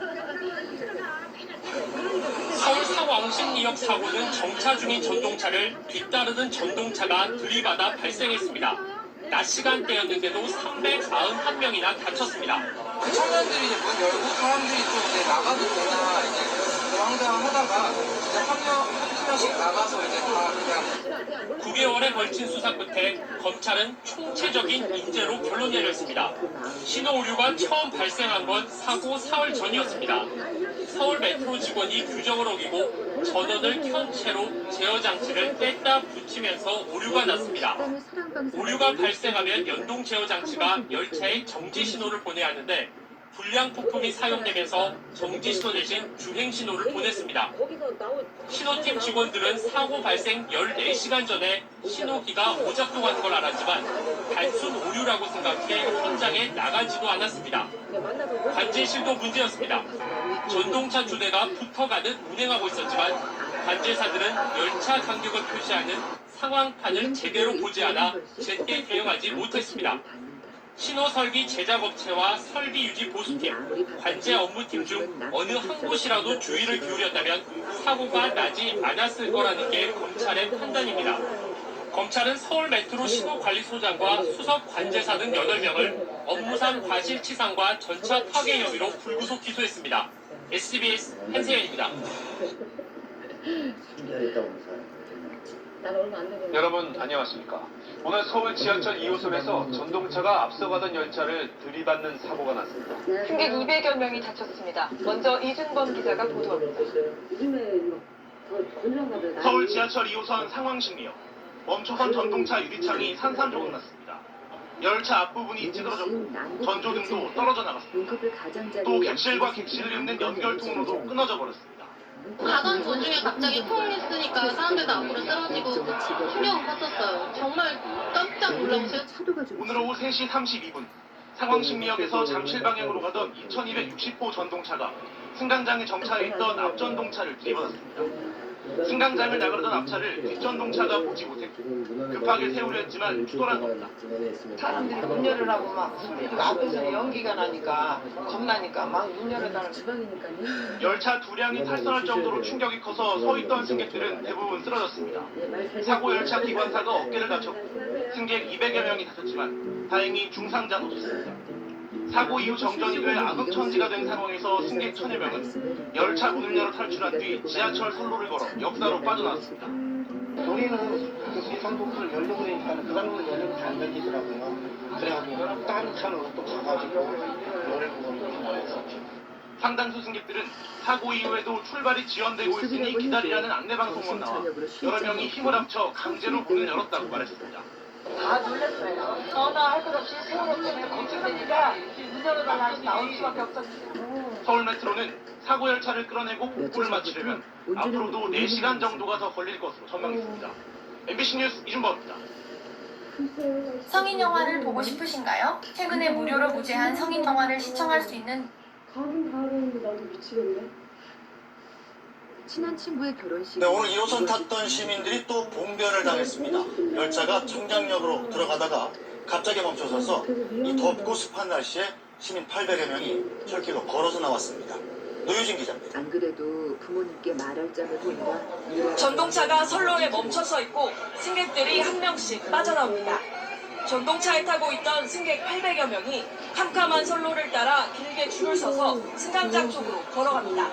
서울 상황심리역 사고는 정차 중인 전동차를 뒤따르는 전동차가 들이받아 발생했습니다. 낮 시간대였는데도 391명이나 다쳤습니다. 청년들이 이제 문 열고 사람들이 좀 이제 나가도 되나 이제 당당하다가 이제 한 명씩 나가서 이제 다 그냥 9개월에 걸친 수사 끝에 검찰은 총체적인 인재로 결론 내렸습니다. 신호 오류가 처음 발생한 건 사고 사흘 전이었습니다. 서울 메트로 직원이 규정을 어기고 전원을 켠 채로 제어 장치를 뺐다 붙이면서 오류가 났습니다. 오류가 발생하면 연동 제어 장치가 열차에 정지 신호를 보내야 하는데 불량 부품이 사용되면서 정지 신호 대신 주행 신호를 보냈습니다. 신호팀 직원들은 사고 발생 14시간 전에 신호기가 오작동한 걸 알았지만 단순 오류라고 생각해 현장에 나가지도 않았습니다. 관제실도 문제였습니다. 전동차 2대가 붙어가듯 운행하고 있었지만 관제사들은 열차 간격을 표시하는 상황판을 제대로 보지 않아 제때 대응하지 못했습니다. 신호 설비 제작업체와 설비 유지 보수팀, 관제 업무팀 중 어느 한 곳이라도 주의를 기울였다면 사고가 나지 않았을 거라는 게 검찰의 판단입니다. 검찰은 서울 메트로 신호관리소장과 수석 관제사 등 8명을 업무상 과실치상과 전차 파괴 혐의로 불구속 기소했습니다. SBS 한세현입니다. 여러분 안녕하십니까? 오늘 서울 지하철 2호선에서 전동차가 앞서가던 열차를 들이받는 사고가 났습니다. 승객 200여 명이 다쳤습니다. 먼저 이준범 기자가 보도합니다. 서울 지하철 2호선 상황심리역. 멈춰선 전동차 유리창이 산산조각 났습니다. 열차 앞부분이 찌그러졌고 전조등도 떨어져 나갔습니다. 또 객실과 객실을 잇는 연결통로도 끊어져 버렸습니다. 가던 도중에 갑자기 콩 했으니까 사람들도 앞으로 쓰러지고 신경 컸었어요. 정말 깜짝 놀라고 오늘 오후 3시 32분 상황심리역에서 잠실 방향으로 가던 2260호 전동차가 승강장에 정차해 있던 앞전동차를 들이받았습니다. 승강장을 나가려던 앞차를 뒷전동차가 보지 못했고 급하게 세우려 했지만 추돌한 겁니다. 사람들이 문 열으라고 막 그 앞에서 연기가 나니까 겁나니까 막 문 열어달라고. 열차 2량이 탈선할 정도로 충격이 커서 서 있던 승객들은 대부분 쓰러졌습니다. 사고 열차 기관사가 어깨를 다쳤고 승객 200여 명이 다쳤지만 다행히 중상자는 없었습니다. 사고 이후 정전이 돼 암흑천지가 된 상황에서 승객 1000여 명은 열차 문을 열어 탈출한 뒤 지하철 선로를 걸어 역사로 빠져나왔습니다. 우리는 기상복수를 열려고 그러니까 그 사람은 열려고 안 열리더라고요. 그래가지고 다른 차로 또 가가지고 노래 부르고 상당수 승객들은 사고 이후에도 출발이 지연되고 있으니 기다리라는 안내방송만 나와 여러 명이 힘을 합쳐 강제로 문을 열었다고 말했습니다. 다 놀랐어요. 전화할 것 없이 세월호 때문에 걱정되니까 문 열어달라고 나올 수밖에 없었어요. 서울 메트로는 사고 열차를 끌어내고 복구를 마치려면 앞으로도 4시간 정도가 더 걸릴 것으로 전망했습니다. MBC 뉴스 이준범입니다. 성인 영화를 보고 싶으신가요? 최근에 무료로 무제한 성인 영화를 시청할 수 있는 친한 친구의 결혼식. 네, 오늘 1호선 탔던 시민들이 또 봉변을 당했습니다. 열차가 청량역으로 들어가다가 갑자기 멈춰서서 이 덥고 습한 날씨에 시민 800여 명이 철길로 걸어서 나왔습니다. 노유진 기자입니다. 안 그래도 부모님께 말할 짬을 보느라 전동차가 선로에 멈춰서 있고 승객들이 한 명씩 빠져나옵니다. 전동차에 타고 있던 승객 800여 명이 캄캄한 선로를 따라 길게 줄을 서서 승강장 쪽으로 걸어갑니다.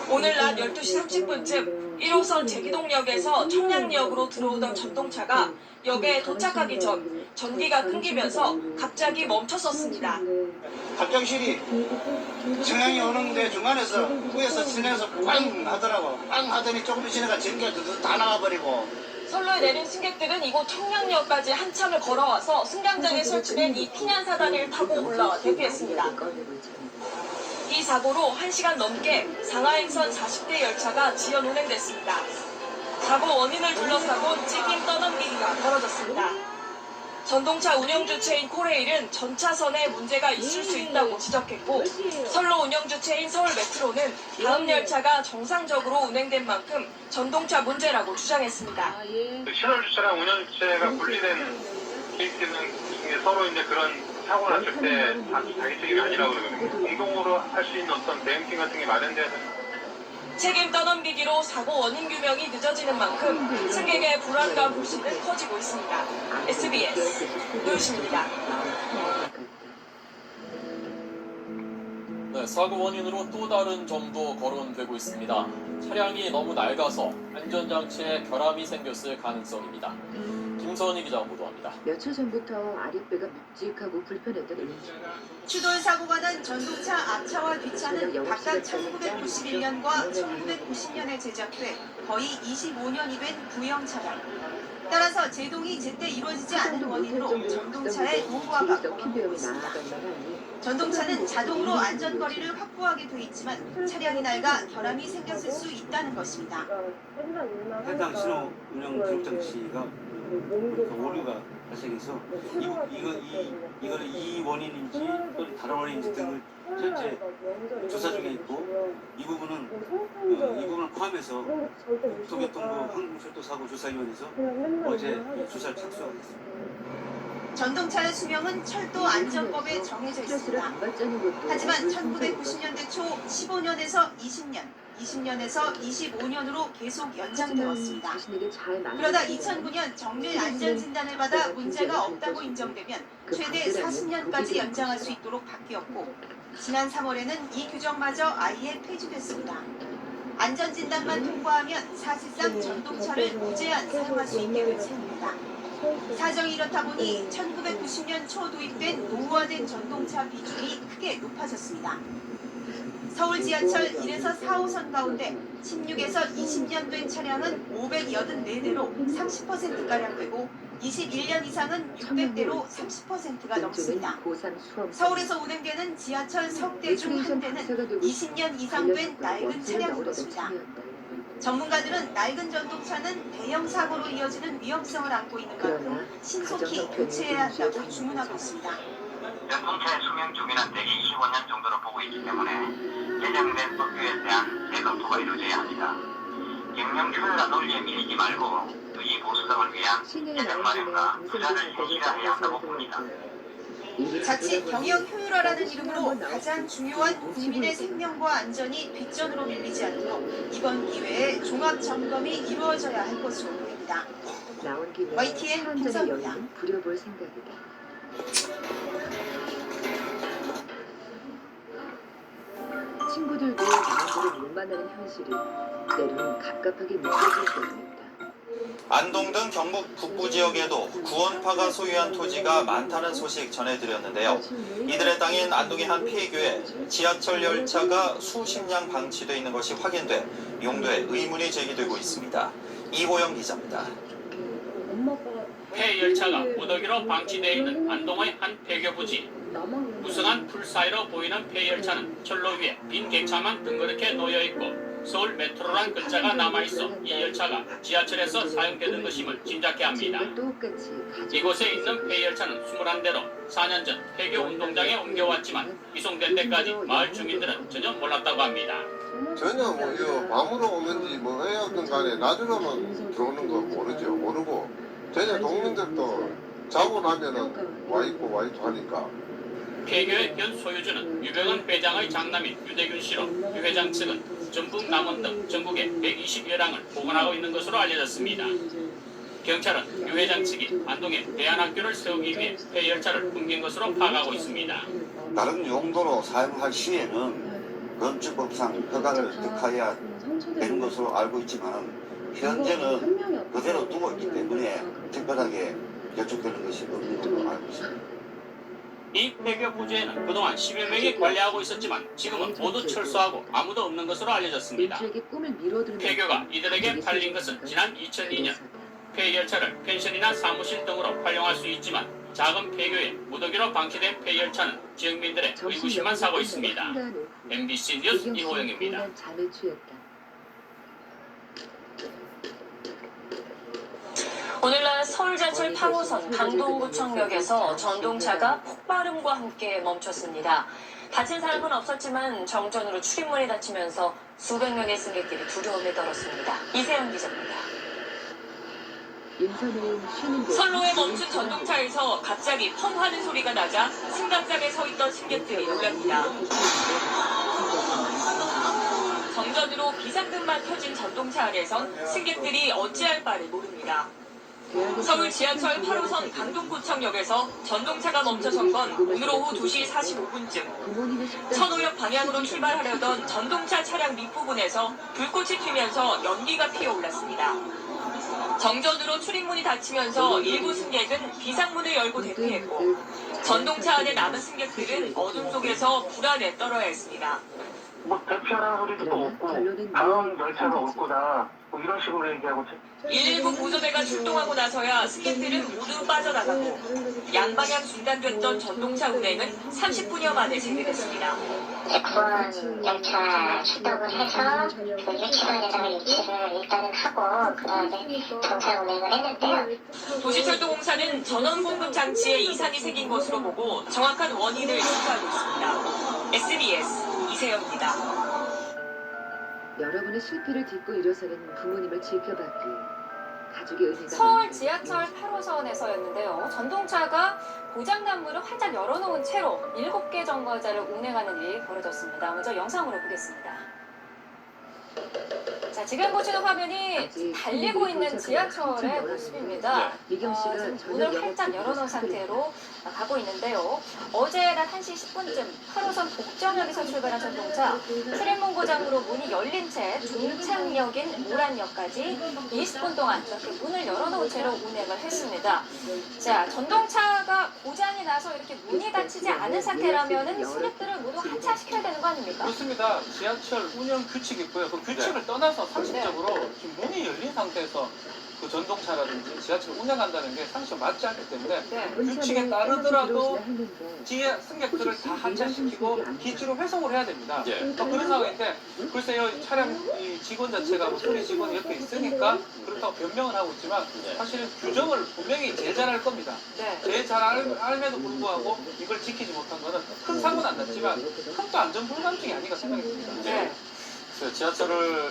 오늘 낮 12시 30분쯤 1호선 제기동역에서 청량역으로 들어오던 전동차가 역에 도착하기 전 전기가 끊기면서 갑자기 멈춰섰습니다. 합정실이 청량이 오는데 중간에서 후에서 실내에서 꽝 하더라고. 꽝 하더니 조금 지나가 전기가 다 나가버리고. 선로에 내린 승객들은 이곳 청량역까지 한참을 걸어와서 승강장에 설치된 이 피난사다리를 타고 올라와 대피했습니다. 이 사고로 1시간 넘게 상하행선 40대 열차가 지연 운행됐습니다. 사고 원인을 둘러싸곤 책임 떠넘기기가 벌어졌습니다. 전동차 운영 주체인 코레일은 전차선에 문제가 있을 수 있다고 지적했고 선로 운영 주체인 서울 메트로는 다음 열차가 정상적으로 운행된 만큼 전동차 문제라고 주장했습니다. 신호주차랑 운영주체가 분리된 계획되는 서로 이제 그런 사고 났을 때 자기 책임이 아니라고 그러거든요. 공동으로 할 수 있는 어떤 대응팀 같은 게 마련돼야 돼요. 책임 떠넘기기로 사고 원인 규명이 늦어지는 만큼 승객의 불안과 불신은 커지고 있습니다. SBS 노유신입니다. 네, 사고 원인으로 또 다른 점도 거론되고 있습니다. 차량이 너무 낡아서 안전장치에 결함이 생겼을 가능성입니다. 김선희 기자가 보도합니다. 며칠 전부터 아랫배가 묵직하고 불편했던 추돌 사고가 난 전동차 앞차와 뒷차는 각각 1991년과 1990년에 제작돼 거의 25년이 된 구형 차량. 따라서 제동이 제때 이루어지지 않은 원인으로 전동차의 노후화가 보이고 있습니다. 전동차는 자동으로 안전거리를 확보하게 돼 있지만 차량이 낡아 결함이 생겼을 수 있다는 것입니다. 해당 신호 운영 기록 장치가 오류가 발생해서 이 원인인지 또는 다른 원인인지 등을 현재 조사 중에 있고 이 부분을 포함해서 국토교통부 항공철도사고조사위원회에서 어제 조사를 착수하겠습니다. 전동차의 수명은 철도 안전법에 정해져 있습니다. 하지만 1990년대 초 15년에서 20년, 20년에서 25년으로 계속 연장되었습니다. 그러다 2009년 정밀 안전진단을 받아 문제가 없다고 인정되면 최대 40년까지 연장할 수 있도록 바뀌었고 지난 3월에는 이 규정마저 아예 폐지됐습니다. 안전진단만 통과하면 사실상 전동차를 무제한 사용할 수 있게 된 셈입니다. 사정이 이렇다 보니 1990년 초 도입된 노후화된 전동차 비중이 크게 높아졌습니다. 서울 지하철 1에서 4호선 가운데 16에서 20년 된 차량은 584대로 30%가량 되고 21년 이상은 600대로 30%가 넘습니다. 서울에서 운행되는 지하철 석대 중 한 대는 20년 이상 된 낡은 차량인 것입니다. 전문가들은 낡은 전동차는 대형 사고로 이어지는 위험성을 안고 있는 만큼 신속히 교체해야 한다고 주문하고 있습니다. 전동차의 수명 중에는 대개 25년 정도로 보고 있기 때문에 개정된 법규에 대한 재검토가 이루어져야 합니다. 경영 효율화 논리에 밀리지 말고 이 보수성을 위한 개정 마련과 투자를 실시해야 한다고 봅니다. 자칫 경영 효율화라는 이름으로 가장 중요한 국민의 생명과 안전이 뒷전으로 밀리지 않도록 이번 기회에 종합 점검이 이루어져야 할 것으로 보입니다. YTN 김선입니다. 부려볼 생각이다. 친구들도 마음대로 못 만나는 현실이 때로는 갑갑하게 느껴질 때입니다. 안동 등 경북 북부 지역에도 구원파가 소유한 토지가 많다는 소식 전해드렸는데요. 이들의 땅인 안동의 한 폐교에 지하철 열차가 수십량 방치되어 있는 것이 확인돼 용도에 의문이 제기되고 있습니다. 이호영 기자입니다. 폐열차가 무더기로 방치되어 있는 안동의 한 폐교 부지. 무성한 풀 사이로 보이는 폐열차는 철로 위에 빈 객차만 둥그렇게 놓여있고 서울 메트로란 글자가 남아있어 이 열차가 지하철에서 사용되는 것임을 짐작케 합니다. 이곳에 있는 폐열차는 21대로 4년 전 폐교 운동장에 옮겨왔지만 이송될 때까지 마을 주민들은 전혀 몰랐다고 합니다. 전혀 이거 밤으로 오는지 해였든 간에 낮으로만 들어오는 거 모르고 전혀 동민들도 자고 나면은 와 있고 하니까. 폐교의 현 소유주는 유병헌 회장의 장남인 유대균 씨로 유 회장 측은 전북 남원 등 전국에 120여량을 보관하고 있는 것으로 알려졌습니다. 경찰은 유 회장 측이 안동에 대안학교를 세우기 위해 폐열차를 옮긴 것으로 파악하고 있습니다. 다른 용도로 사용할 시에는 건축법상 허가를 득하여야 되는 것으로 알고 있지만 현재는 그대로 두고 있기 때문에 특별하게 여쭙되는 것이 없는 걸로 알고 있습니다. 이 폐교 부지에는 그동안 10여 명이 관리하고 있었지만 지금은 모두 철수하고 아무도 없는 것으로 알려졌습니다. 폐교가 이들에게 팔린 것은 지난 2002년. 폐열차를 펜션이나 사무실 등으로 활용할 수 있지만 작은 폐교에 무더기로 방치된 폐열차는 지역민들의 의구심만 사고 있습니다. MBC 뉴스 이호영입니다. 오늘날 서울 지하철 8호선 강동구청역에서 전동차가 폭발음과 함께 멈췄습니다. 다친 사람은 없었지만 정전으로 출입문이 닫히면서 수백 명의 승객들이 두려움에 떨었습니다. 이세영 기자입니다. 선로에 멈춘 전동차에서 갑자기 펑 하는 소리가 나자 승강장에 서 있던 승객들이 놀랍니다. 정전으로 비상등만 켜진 전동차 안에선 승객들이 어찌할 바를 모릅니다. 서울 지하철 8호선 강동구청역에서 전동차가 멈춰선 건 오늘 오후 2시 45분쯤. 선호역 방향으로 출발하려던 전동차 차량 밑부분에서 불꽃이 튀면서 연기가 피어올랐습니다. 정전으로 출입문이 닫히면서 일부 승객은 비상문을 열고 대피했고 전동차 안에 남은 승객들은 어둠 속에서 불안에 떨어야 했습니다. 대피하라는 소리도 없고 다음 열차가 올 거다 뭐 이런 식으로 얘기하고 119 구조대가 출동하고 나서야 승객들은 모두 빠져나가고 양방향 중단됐던 전동차 운행은 30분여 만에 재개됐습니다. 구원 열차 출동을 해서 그 유치원에다가 유치를 일단은 하고 그다음에 정차 운행을 했는데요. 도시철도공사는 전원 공급 장치에 이상이 생긴 것으로 보고 정확한 원인을 조사하고 있습니다. SBS 이세영입니다. 여러분의 실패를 딛고 일어서는 부모님을 지켜받기. 가족의 은혜가 서울 지하철 8호선에서였는데요. 전동차가 고장난 문을 활짝 열어놓은 채로 7개 정거장을 운행하는 일이 벌어졌습니다. 먼저 영상으로 보겠습니다. 자, 지금 보시는 화면이 달리고 있는 지하철의 모습입니다. 문을 활짝 열어놓은 상태로 가고 있는데요. 어제 낮 1시 10분쯤 8호선 복정역에서 출발한 전동차 트램문 고장으로 문이 열린 채 종착역인 모란역까지 20분 동안 이렇게 문을 열어놓은 채로 운행을 했습니다. 자, 전동차가 고장이 나서 이렇게 문이 닫히지 않은 상태라면은 승객들을 모두 하차시켜야 되는 거 아닙니까? 그렇습니다. 지하철 운영 규칙이 있고요. 그 규칙을 떠나서 상식적으로 지금 문이 열린 상태에서 그 전동차라든지 지하철 운행한다는 게 상식적으로 맞지 않기 때문에 규칙에 따르더라도 뒤에 승객들을 다 하차시키고 기지로 회송을 해야 됩니다. 그런 상황인데 글쎄요, 차량 이 직원 자체가 뭐 소리 직원이 옆에 있으니까 그렇다고 변명을 하고 있지만 사실은 규정을 분명히 제일 잘 알 겁니다. 제일 잘 알면도 불구하고 이걸 지키지 못한 거는 큰 사고는 안 났지만 큰 또 안전 불감증이 아닌가 생각이 듭니다. 지하철을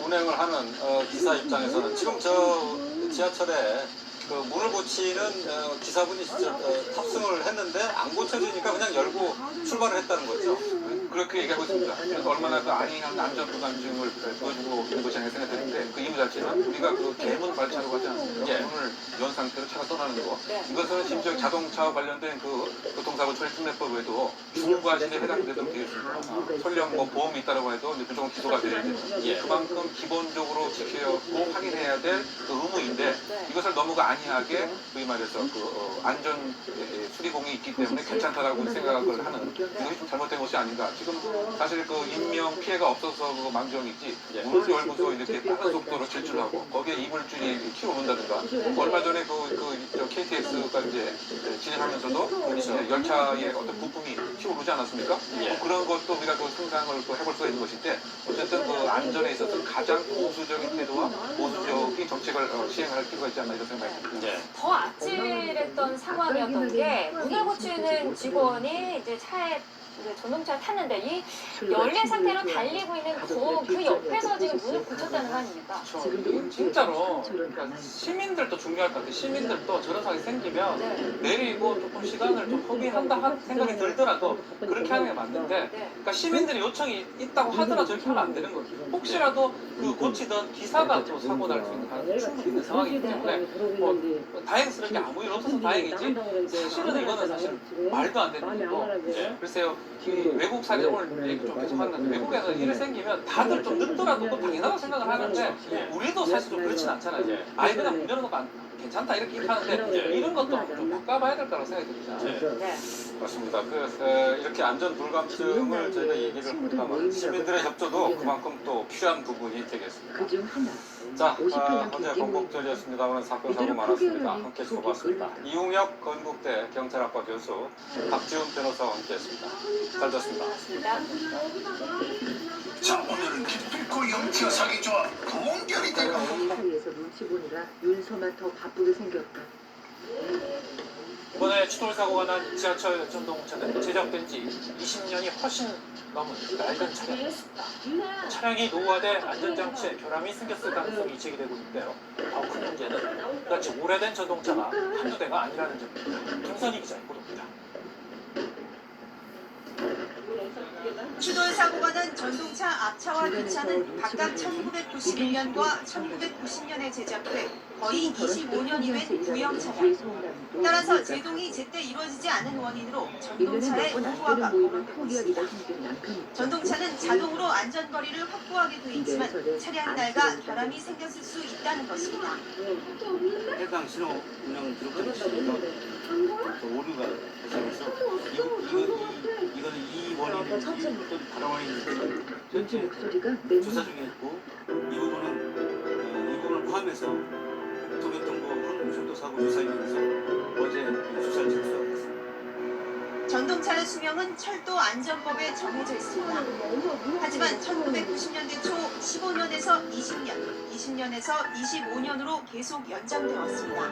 운행을 하는 기사 입장에서는 지금 저 지하철에 그 문을 고치는 기사분이 진짜 탑승을 했는데 안 고쳐지니까 그냥 열고 출발을 했다는 거죠. 그렇게 얘기하고 있습니다. 그래서 얼마나 그 안이한 안전 불감증을 보여주고 있는 것이 아닌가 생각이 드는데 그 이유 자체는 우리가 그 개문 발차로 가지 않습니까? 문을 연 상태로 차가 떠나는 거. 이것은 심지어 자동차와 관련된 그 교통사고 처리 특례법에도 중과실에 해당되도록 되어 있습니다. 설령 뭐 보험이 있다고 해도 이제 무조건 기소가 돼야 되죠. 그만큼 기본적으로 지키고 확인해야 될 그 의무인데 이것을 너무 안이하게 소위 말해서 그 안전 수리공이 있기 때문에 괜찮다라고 생각을 하는 이것이 좀 잘못된 것이 아닌가. 지금 사실 그 인명 피해가 없어서 그 망정이지 문을 열고서 이렇게 빠른 속도로 질주하고 거기에 이물질이 키워온다든가 얼마 전에 그 KTX가 이제 진행하면서도 이제 열차의 어떤 부품이 키워오지 않았습니까? 그런 것도 우리가 그 상상을 해볼 수가 있는 것인데 어쨌든 그 안전에 있어서 가장 보수적인 태도와 보수적인 정책을 시행할 필요가 있지 않나 이런 생각이 듭니다. 더 아찔했던 상황이었던 게 문을 고치는 직원이 이제 차에 전동차를 탔는데 이 열린 상태로 달리고 있는 그 옆에서 지금 문을 고쳤다는 거 아닙니까? 진짜로 그러니까 시민들도 중요할 것 같아요. 시민들도 저런 상황이 생기면 내리고 조금 시간을 좀 허비한다 생각이 들더라도 그렇게 하는 게 맞는데 그러니까 시민들이 요청이 있다고 하더라도 저렇게 하면 안 되는 거죠. 혹시라도 그 고치던 기사가 또 사고 날 수 있는 가능성이 충분히 있는 상황이기 때문에 뭐 다행스럽게 아무 일 없어서 다행이지 사실은 이거는 사실 말도 안 되는 거고 글쎄요. 외국 사례 오늘 얘기 좀 계속 하는데 외국에서 일이 생기면 다들 좀 늦더라도 또 당연하다고 생각을 하는데 우리도 사실 좀 그렇진 않잖아요. 아예 그냥 문 열어놓고 괜찮다 이렇게 하는데 이런 것도 좀 바꿔봐야 될 거라고 생각이 듭니다. 맞습니다. 이렇게 안전 불감증을 저희가 얘기를 하면 시민들의 협조도 그만큼 또 필요한 부분이 되겠습니다. 자, 어제 건국절이었습니다만 사건 사고 많았습니다. 함께 해주셔서 이웅혁 건국대 경찰학과 교수 박지훈 변호사와 함께했습니다. 잘 들었습니다. 자, 오늘은 기필코 영티어 사기 조합 동결이 되고 사이에서 눈치 보느라 윤서만 더 바쁘게 생겼다. 이번에 추돌사고가 난 지하철 전동차는 제작된 지 20년이 훨씬 넘은 낡은 차량이었습니다. 차량이 노후화돼 안전장치에 결함이 생겼을 가능성이 제기되고 있는데요. 더 큰 문제는 그렇지 오래된 전동차가 한두 대가 아니라는 점입니다. 김선희 기자의 보도입니다. 추돌 사고가 난 전동차 앞차와 뒷차는 각각 1991년과 1990년에 제작돼 거의 25년이 된 구형 차량. 따라서 제동이 제때 이루어지지 않은 원인으로 전동차의 노후화가 거듭났습니다. 전동차는 자동으로 안전거리를 확보하게 돼 있지만 차량 날과 결함이 생겼을 수 있다는 것입니다. 해당 신호 운영 기록된 시점에서 오류가 발생해서 이거는 이 원인인지 또는 다른 원인인지 현재 조사 중에 있고 이 부분은 관련해서 도교통부 항공철도사고 조사위원회에서 어제 수사를 접수하고 있습니다. 전동차의 수명은 철도 안전법에 정해져 있습니다. 하지만 1990년대 초 15년에서 20년, 20년에서 25년으로 계속 연장되어 왔습니다.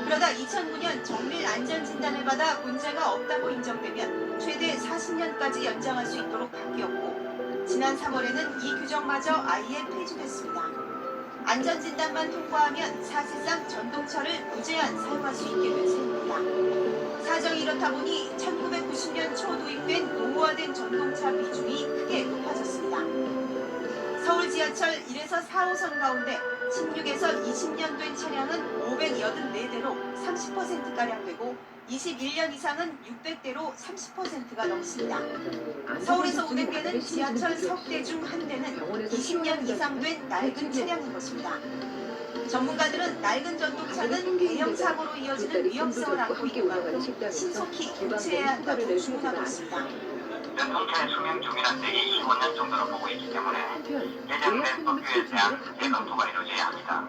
그러다 2009년 정밀 안전진단을 받아 문제가 없다고 인정되면 최대 40년까지 연장할 수 있도록 바뀌었고 지난 3월에는 이 규정마저 아예 폐지됐습니다. 안전진단만 통과하면 사실상 전동차를 무제한 사용할 수 있게 된 셈입니다. 사정이 이렇다 보니 1990년 초 도입된 노후화된 전동차 비중이 크게 높아졌습니다. 서울 지하철 1에서 4호선 가운데 16에서 20년 된 차량은 584대로 30%가량 되고 21년 이상은 600대로 30%가 넘습니다. 서울에서 500대는 지하철 석 대 중 한 대는 20년 이상 된 낡은 차량인 것입니다. 전문가들은 낡은 전동차는 대형 사고로 이어지는 위험성을 안고 있고 신속히 교체해야 한다고 주문하고 있습니다. 전동차의 수명 중이란 대기 25년 정도로 보고 있기 때문에 예정된 법규에 대한 재검토가 이루어져야 합니다.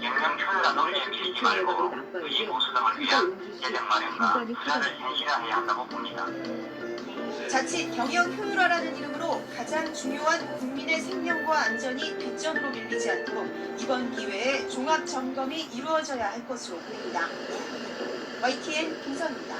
경영 효율화 논리에 밀리지 말고 이 보수성을 위한 예정 마련과 투자를 현실화해야 한다고 봅니다. 자칫 경영 효율화라는 이름으로 가장 중요한 국민의 생명과 안전이 뒷전으로 밀리지 않도록 이번 기회에 종합 점검이 이루어져야 할 것으로 보입니다. YTN 김선입니다.